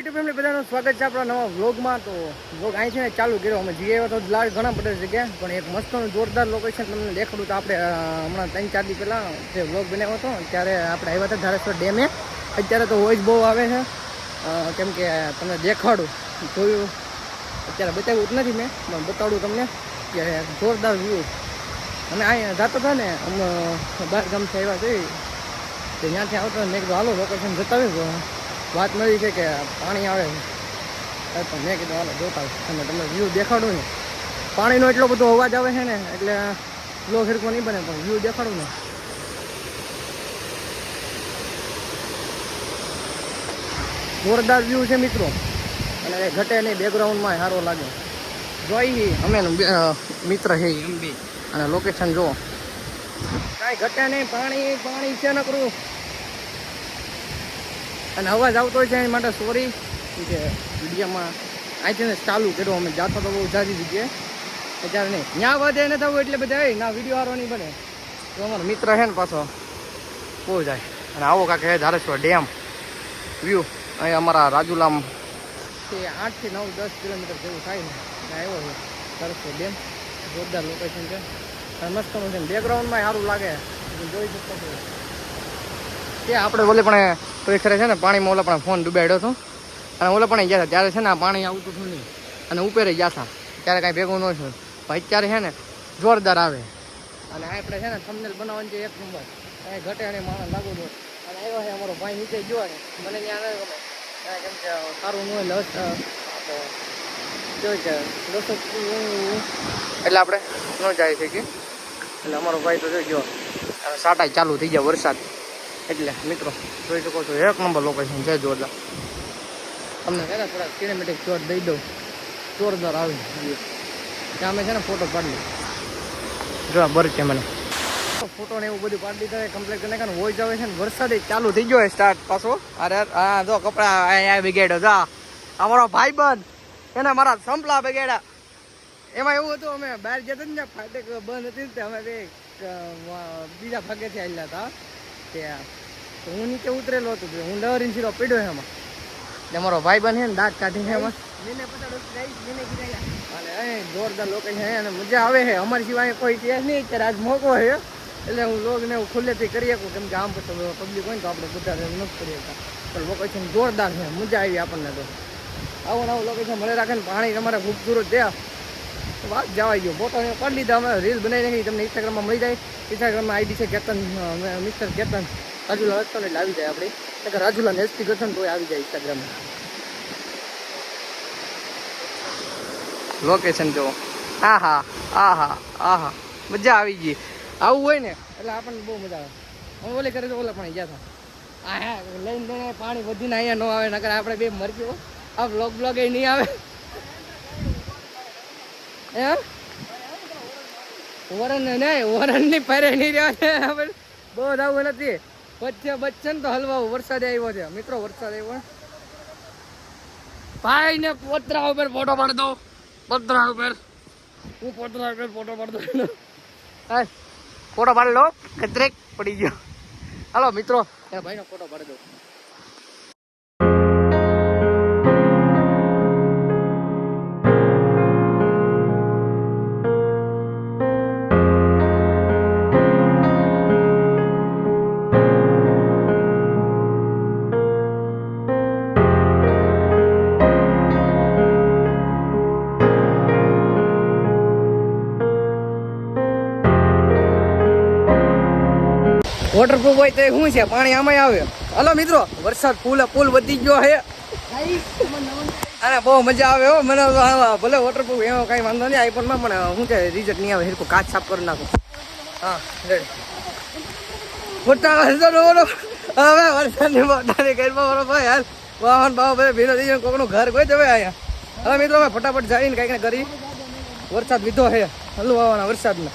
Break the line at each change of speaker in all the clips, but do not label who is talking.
YouTube family બધાનું સ્વાગત છે આપણા નવા વ્લોગમાં. તો વ્લોગ અહીં છે ને ચાલુ કર્યો. અમે જઈએ તો લાડ ઘણા બધા જગ્યા, પણ એક મસ્તનું જોરદાર લોકેશન તમને દેખાડું. તો આપણે હમણાં 3-4 દી પહેલાં જે વ્લોગ બનાવ્યો હતો ત્યારે આપણે આવ્યા હતા ધારેશ્વર ડેમે. અત્યારે તો વોઇસ બહુ આવે છે, કેમ કે તમને દેખાડું જોયું અત્યારે બતાવ્યું જ નથી મેં, પણ બતાડું તમને કે જોરદાર વ્યૂ. અમે અહીંયા જતા હતા ને, અમે 12 ગામથી આવ્યા છીએ, તો ત્યાંથી આવતા મેં કીધું હાલો લોકેશન બતાવ્યું. વાત મળી છે કે પાણી આવે છે, તો મેં કીધું હાલો જોતા અને તમને વ્યૂ દેખાડું ને. પાણીનો એટલો બધો અવાજ આવે છે ને, એટલે બ્લોગ હિરકો નહીં બને, પણ વ્યૂ દેખાડું ને. જોરદાર વ્યૂ છે મિત્રો, અને ઘટે નહીં, બેકગ્રાઉન્ડમાં સારો લાગે. જોઈ અમે મિત્ર છે એમ બી, અને લોકેશન જો કાંઈ ઘટે નહીં, પાણી પાણી છે નકરું. અને અવાજ આવતો હોય છે એની માટે સોરી, કે વિડીયોમાં અહીંથી ને ચાલુ કર્યો. અમે જાતો તો બહુ જાજી જગ્યાએ, અત્યારે નહીં ત્યાં વધે ને થવું એટલે બધા ના વિડીયો સારો નહીં બને. તો અમારો મિત્ર છે ને પાછો બહુ જાય. અને આવો કાંક હે ધારેશ્વર ડેમ વ્યૂ. અહીં અમારા રાજુલામ તે 8 થી 9 10 કિલોમીટર જેવું થાય ને આવ્યો છે ધારેશ્વર ડેમ. જોરદાર લોકેશન છે અને મસ્તનું છે, બેકગ્રાઉન્ડમાં સારું લાગે, જોઈ શકતો છો. કે આપણે બોલે પણ તો એ ખરે છે ને પાણીમાં ઓલા પણ ફોન ડૂબાડ્યો હતો, અને ઓલા પણ ગયા હતા ત્યારે છે ને આ પાણી આવતું હતું નહીં, અને ઉપેરે ગયા હતા ત્યારે કાંઈ ભેગું ન થયું. પણ અત્યારે છે ને જોરદાર આવે. અને આપણે છે ને થંબનેલ બનાવવાની છે એક નંબર, કાંઈ ઘટે અને માણસ લાગુ દો. અને આવ્યો છે અમારો ભાઈ નીચે ગયો ને, મને ત્યાં ન ગમે, કેમ કે સારું ન હોય લસ જોઈ કે દોસ્તો એટલે આપણે ન જાય શકીએ. એટલે અમારો ભાઈ તો જોઈ ગયો, અને સાટા ચાલુ થઈ ગયા વરસાદ. એટલે મિત્રો જોઈ શકો છો એક નંબર લોકેશન છે જોરદાર. તમને છે ને થોડા સિનેમેટિક શોટ દઈ દઉં, જોરદાર આવી ત્યાં અમે છે ને ફોટો પાડી જો બર છે મને ફોટો ને એવું બધું પાડી દીધા કમ્પ્લીટ કરીને. કારણ વોઇસ આવે છે ને વરસાદ ચાલુ થઈ ગયો સ્ટાર્ટ પાછો. અરે હા જો કપડા અહીંયા બિગાડ્યો જા અમારો ભાઈબંધ, એને મારા સંપલા બિગાડ્યા. એમાં એવું હતું અમે બહાર જતા ને ફાટક બંધ હતી ને, અમે બીજા ભાગેથી આવેલા હતા ત્યાં. તો હું નીચે ઉતરેલો હતો, હું ડરીને સીધો પીડ્યો એમાં. અમારો ભાઈ બન છે ને દાંત કાઢીને એમાં અને જોરદાર લોકેશન છે અને મજા આવે છે. અમારી સિવાય કોઈ ત્યાં નહીં, અત્યારે આજ મોકો છે એટલે હું લોગને હું ખુલ્લેથી કરી શકું, કેમ કે આમ પછી પબ્લિક હોય ને તો આપણે બધા નથી કરી શકતા. પણ લોકેશન જોરદાર છે, મજા આવી આપણને. તો આવું આવું લોકેશન મળે રાખે ને, પાણી તમારે ખૂબસૂરત ત્યાં વાત જવા ગયો. ફોટો પાડી લીધા, અમે રીલ બનાવી નાખી, તમને ઇન્સ્ટાગ્રામમાં મળી જાય. ઇન્સ્ટાગ્રામમાં આઈડી છે કેતન, મિસ્ટર કેતન રાજુલા રસ્તો એટલે આવી જાય આપણી. રાજુલા નેસ્ટી કરશો ને તો આવી જાય ઇન્સ્ટાગ્રામમાં. લોકેશન જો આહા આહા આહા મજા આવી ગઈ. આવું હોય ને એટલે આપણને બહુ મજા આવે. અમે ઓલે કરે તો ઓલા પણ ગયા હતા હા લઈને પાણી વધીને અહીંયા ન આવે, નકર આપણે બે મરજો આ બ્લોગ એ નહીં આવે. વરણ નહીં, વરણની ફરે નહીં રહ્યા છે આપણે બહુ આવું નથી. વચ્ચે બચ્ચે ને તો હલવા વરસાદ આવ્યો છે મિત્રો, વરસાદ આવ્યો. ભાઈ ને પોતરા ઉપર ફોટો પાડ દો, પોતરા ઉપર હું પોતરા ઉપર ફોટો પાડ દો. હા ફોટો પાડી લો, ખતરેક પડી ગયો. હાલો મિત્રો એ ભાઈનો ફોટો પાડી દો. વોટરપ્રૂફ હોય તો શું છે, પાણી આમાં આવે. હલો મિત્રો વરસાદ પુલ વધી ગયો છે અને બહુ મજા આવે હો મને. ભલે વોટરપ્રૂફ એવો કાંઈ વાંધો નહીં, આઈફોનમાં પણ શું છે રિઝલ્ટ નહીં આવે. હિરકો કાચ સાફ કરી નાખો. હા ફોટા હવે વરસાદની મોટાની ઘરમાં મારો ભાઈ હાલ વાહન ભાવ ભાઈ ભીનો થઈ જાય, કોકનું ઘર કોઈ જવે અહીંયા. હવે મિત્રો અમે ફટાફટ જઈને કાંઈક ને કરી. વરસાદ લીધો છે હલુ આવવાના વરસાદના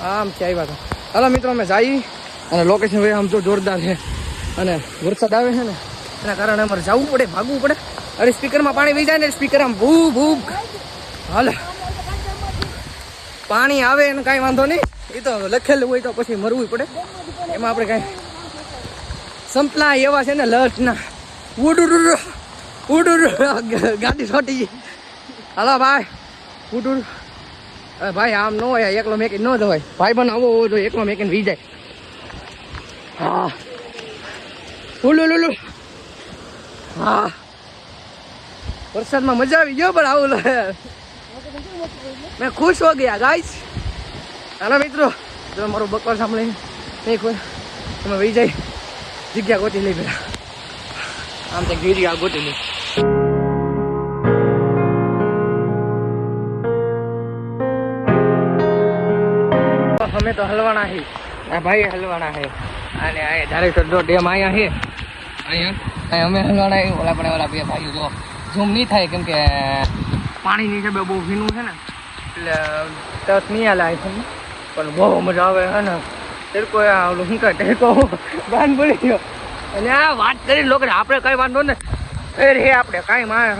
આમ છે આવ્યા હતા. હાલો મિત્રો અમે જઈએ, અને લોકેશન ભાઈ આમ તો જોરદાર છે, અને વરસાદ આવે છે ને એના કારણે અમારે જવું પડે, ભાગવું પડે. અરે સ્પીકરમાં પાણી વહી જાય ને, સ્પીકર આમ ભૂ ભૂ હાલે. પાણી આવે એને કાંઈ વાંધો નહીં, એ તો લખેલું હોય તો પછી મરવું પડે. એમાં આપણે કાંઈ સંપલા એવા છે ને લટના ઉડ ગાડી છોટી ગઈ. હાલો ભાઈ ઉડ. ભાઈ આમ ન હોય, એકલો મેકીને ન જવાય. ભાઈ બન આવો હોવો જોઈએ, એકલો મેકીને વી જાય. હા ઉલુલુલુ. હા વરસાદમાં મજા આવી ગયો, પણ આવું મેં ખુશ હો ગયા ગાઈસ. હાલો મિત્રો, જો મારું બકવાસ સાંભળીને નહીં ખુશ તમે વી જાય જગ્યા ગોતી લઈ પેલા. આમ તો ગીરી આ ગોતી લઈ. અમે તો હલવાના છે, આ ભાઈ હલવાના છે. અને આ ધારેશ્વર જો ડેમ અહીંયા છે, અહીંયા અમે હલવાના છે. ઓલા પણ ઓલા બે ભાઈઓ જો ઝૂમ નહીં થાય કેમ કે પાણીની હિસાબે બહુ ભીનું છે ને, એટલે ટચ નહીં હાલે આઈફોન. પણ બહુ મજા આવે છે ને. ટેરકો ઓલું શું કહે ટેરકો બાંધ પડી ગયો. અને આ વાત કરીને લોકો આપણે કઈ વાંધો ને એ રે આપણે કાંઈ મારે.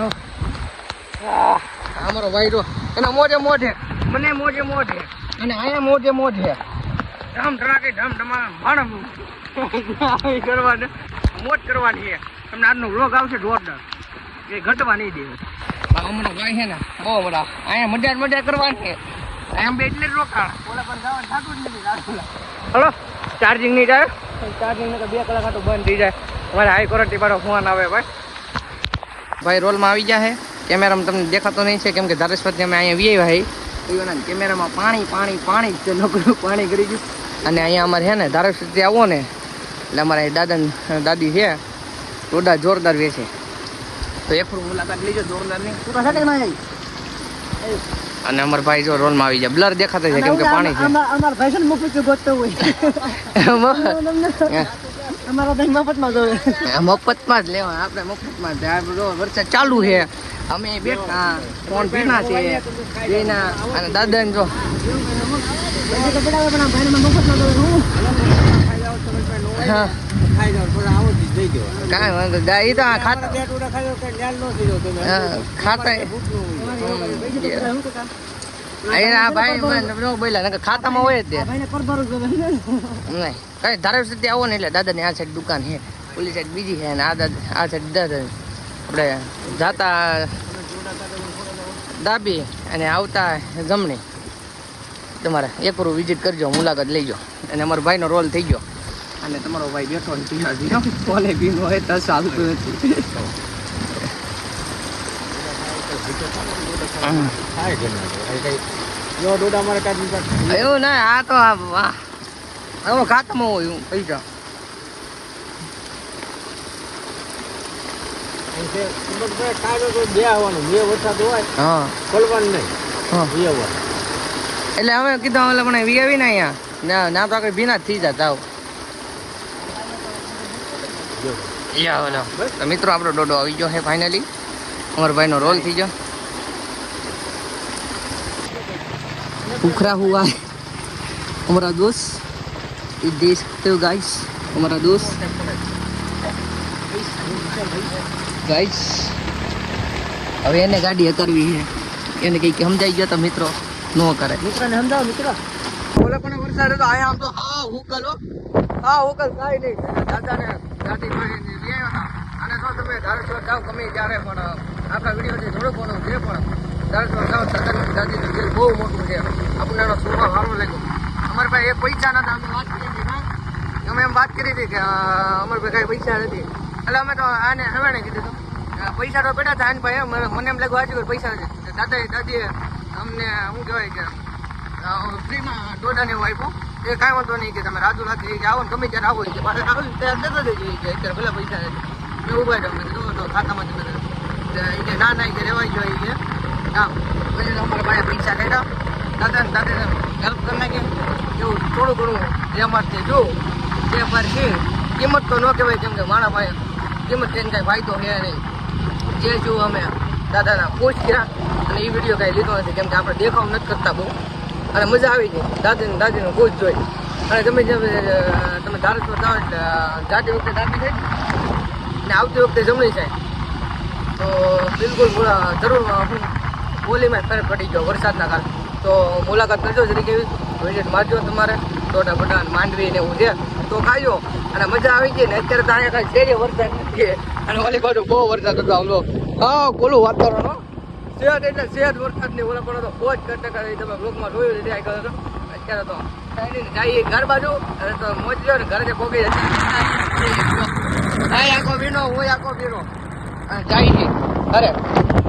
અમારો ભાઈ તો એના મોઢે મોઢે, મને મોઢે મોઢે, અને અહીંયા મોઢે મોઢે ધમ ધડાકે ધમ ધમા ભાણ કરવાની મોજ કરવાની છે. તમને આજનો વ્લોગ આવશે જોરદાર, એ ઘટવા નહીં દે. અમારો ભાઈ છે ને બહુ બધા અહીંયા મજા કરવાની છે. એમ બે એટલે જ રોકાણ ઓલા પણ જવાનું થતું જ નથી રાજુલા. હલો ચાર્જિંગ નહીં જાય, ચાર્જિંગ ને તો 2 કલાક આટલું બંધ થઈ જાય. અમારે હાઈ ક્વોલિટી વાળો ફોન આવે ભાઈ રોલમાં આવી જાય છે. કેમેરામાં તમને દેખાતો નહીં છે કેમ કે ધારેશ્વરથી અમે અહીંયા વી આવ્યા છે. કેમેરામાં પાણી જ નકરું પાણી કરી ગયું. અને અહીંયા અમારે છે ને ધારેશ્વરથી આવો ને એટલે અમારે દાદી છે રોડા જોરદાર વેચે, તો એક મુલાકાત લીજો જોરદારની. અને અમાર ભાઈ જો રોલમાં આવી જાય, બ્લર દેખાતા છે કેમ કે પાણી છે. અમાર ભાઈ છે ને મફત ગોતતો હોય, અમારો ભાઈ મફતમાં જોવે. મફતમાં જ લેવા, આપણે મફતમાં જ. વરસાદ ચાલુ છે, અમે બેઠા ફોન ભીના છે બેના. અને દાદા ને જો હા કાંઈ વાંધો એ તો ખાતા ખાતામાં હોય જ નહીં. કઈ ધારેશ્વરથી આવો ને એટલે દાદાની આ સાઈડ દુકાન છે, ઓલી સાઈડ બીજી છે, અને આ સાઈડ દાદા આપણે જાતા ડાબી અને આવતા જમણી. તમારે એકરું વિઝિટ કરજો, મુલાકાત લઈજો. અને અમારા ભાઈનો રોલ થઈ ગયો. અને તમારો ભાઈ બેઠો ને પીના કોને પીનો હોય તો ચાલતું નથી. એવું ના, આ તો હવે ખાતામાં હોય પૈસા. એટલે અમે કીધું એટલે મને વી આવી ને અહીંયા ના તો આગળ ભીના જ થઈ જતા. તો મિત્રો આપણો ડોડો આવી ગયો છે ફાઇનલી. અમારા ભાઈનો રોલ થઈ ગયો. उखरा हुआ है हमारा दोस्त, ये देख सकते हो गाइस, हमारा दोस्त गाइस. હવે એને ગાડી કરવી છે, એને કંઈક સમજાઈ ગયો તો મિત્રો નો કરે. મિત્રને સમજાવો મિત્ર. ઓલા પણ વરસાદ હતો આયા આમ તો હા હુકલ કાંઈ નહીં. દાદાને ગાડી જોઈને લઈ આવ્યા હતા. અને જો તમે ધારેશ્વર જાઓ ગમે ત્યારે પણ આખા વિડીયોથી થોડું ઘણું જે પણ ધારેશ્વર જાઓ સરકારની દાદીનું દિલ બહુ મોટું છે. આપણને એનો સ્વભાવ સારો લાગ્યો. અમારે ભાઈ એક પૈસા નતા, અમે વાત કરી હતી અમે એમ વાત કરી હતી કે અમારે ભાઈ કાંઈ પૈસા નથી. એટલે અમે તો આને હવાને કીધું હતું પૈસા તો બેઠા હતા. આને ભાઈ મને એમ લાગ્યું આજે પૈસા નથી. દાદીએ અમને શું કહેવાય કે ફ્રીમાં ડોડાને એવું આપ્યું. એ કાંઈ વાંધો નહીં કે તમે રાજુલાથી કે આવો ને ગમે ત્યારે આવો કે પાછા આવો ત્યારે દેતો દેજો કે અત્યારે પેલા પૈસા નથી. મેં ઉભા રહ્યો તો ખાતામાંથી કે ના કે રહેવાય જોઈએ કે હા. પછી અમારા ભાઈ પૈસા કાઢ્યા, દાદાને હેલ્પ કરી નાખી. એવું થોડું ઘણું જે અમારથી જો તે પર છે. કિંમત તો ન કહેવાય કેમ કે મારા ભાઈ કિંમત તેને કાંઈ ફાયદો છે નહીં. જે જોવું અમે દાદાના ખુશ કર્યા. અને એ વિડીયો કાંઈ લીધો નથી કેમ કે આપણે દેખાવ નથી કરતા બહુ. અને મજા આવી ગઈ દાદીનું ખુશ જોઈ. અને તમે ધારેશ્વર જાઓ એટલે જાતી વખતે દાદી થાય ને આવતી વખતે જમણી થાય તો બિલકુલ જરૂર બોલીમાં ફરક પડી ગયો વરસાદના કારણે. તો મુલાકાત કરજો જરી કેવી વિઝિટ મારજો તમારે. ટોટા બટા માંડવી ને એવું છે. તો ખાજો અને મજા આવી ગઈ ને અત્યારે તો અહીંયા કાંઈ શેરી વરસાદ નથી અને ઓલી બાજુ બહુ વરસાદ હતો આમ લો હા કોલું વાતાવરણ સેહત એટલે સેહત વરસાદની ઓલા પણ તો બહુ જ ટકા તમે બ્લોગમાં જોયું છે ત્યાં કરો અત્યારે તો જઈએ ઘર બાજુ અને તો મોજ લ્યો ને ઘરે પોગી જશે આખો વીનો હું આખો વીનો અને જાય અરે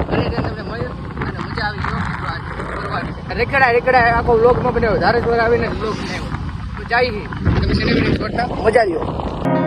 તમને મળ્યું અને મજા આવી રેકડા આખો વ્લોગમાં બનાવ્યો ધારેશ્વર આવીને વ્લોગ બનાવ્યો તો જાય તમે મજા લ્યો